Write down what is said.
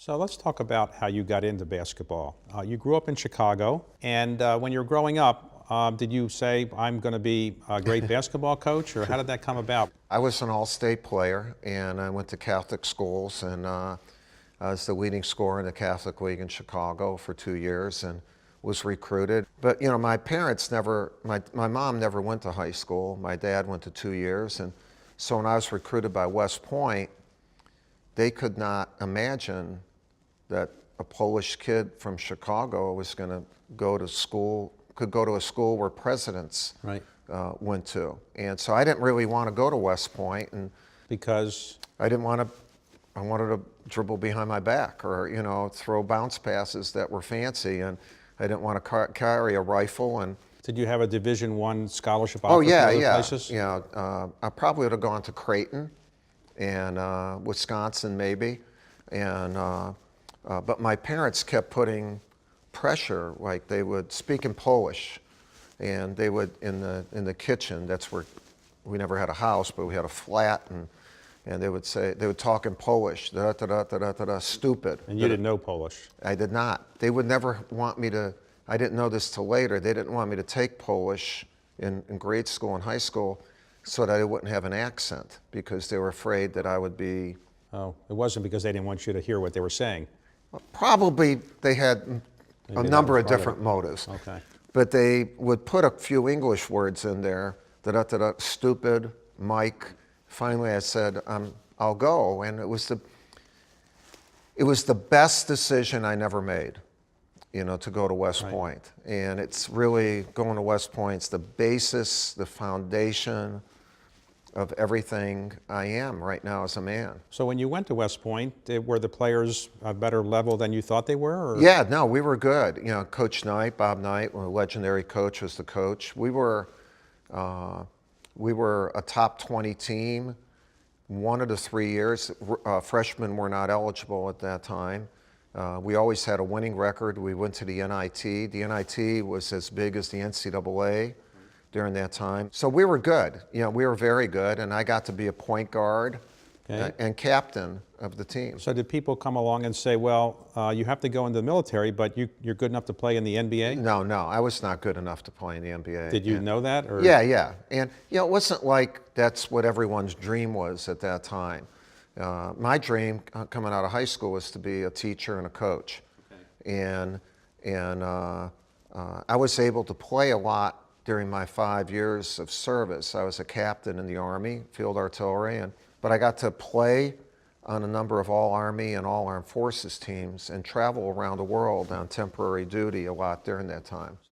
So let's talk about how you got into basketball. You grew up in Chicago, and when you were growing up, did you say, I'm going to be a great basketball coach, or how did that come about? I was an all-state player, and I went to Catholic schools, and I was the leading scorer in the Catholic League in Chicago for 2 years and was recruited. But, you know, my parents never, my mom never went to high school. My dad went to 2 years, and so when I was recruited by West Point, they could not imagine that a Polish kid from Chicago was going to go to school, could go to a school where presidents went to. And so I didn't really want to go to West Point, and Because? I didn't want to, I wanted to dribble behind my back or, you know, throw bounce passes that were fancy, and I didn't want to carry a rifle. And Did you have a Division I scholarship offer to other places? Yeah. I probably would have gone to Creighton and Wisconsin maybe, and but my parents kept putting pressure. Like, they would speak in Polish, and they would in the kitchen. That's where we never had a house, but we had a flat, and they would say, they would talk in Polish, da da da da da da da, stupid. And you didn't know Polish? I did not. They would never want me to. I didn't know this till later. They didn't want me to take Polish in grade school and high school, so that I wouldn't have an accent, because they were afraid that I would be. Oh, it wasn't because they didn't want you to hear what they were saying? Probably they had a number of different motives. Okay. But they would put a few English words in there, da-da-da-da, stupid, Mike. Finally I said, I'll go, and it was the best decision I never made, you know, to go to West Point. And it's really, going to West Point's the basis, the foundation of everything I am right now as a man. So when you went to West Point, were the players a better level than you thought they were? Or? Yeah, no, we were good. You know, Coach Knight, Bob Knight, a legendary coach, was the coach. We were a top 20 team 1 of the 3 years. Freshmen were not eligible at that time. We always had a winning record. We went to the NIT. The NIT was as big as the NCAA during that time. So we were good. You know, we were very good, and I got to be a point guard and captain of the team. So did people come along and say, well, you have to go into the military, but you're good enough to play in the NBA? No, I was not good enough to play in the NBA. Did you know that? Or? Yeah. And, you know, it wasn't like that's what everyone's dream was at that time. My dream coming out of high school was to be a teacher and a coach. Okay. And I was able to play a lot during my 5 years of service. I was a captain in the Army, field artillery, but I got to play on a number of all-Army and all-Armed Forces teams and travel around the world on temporary duty a lot during that time.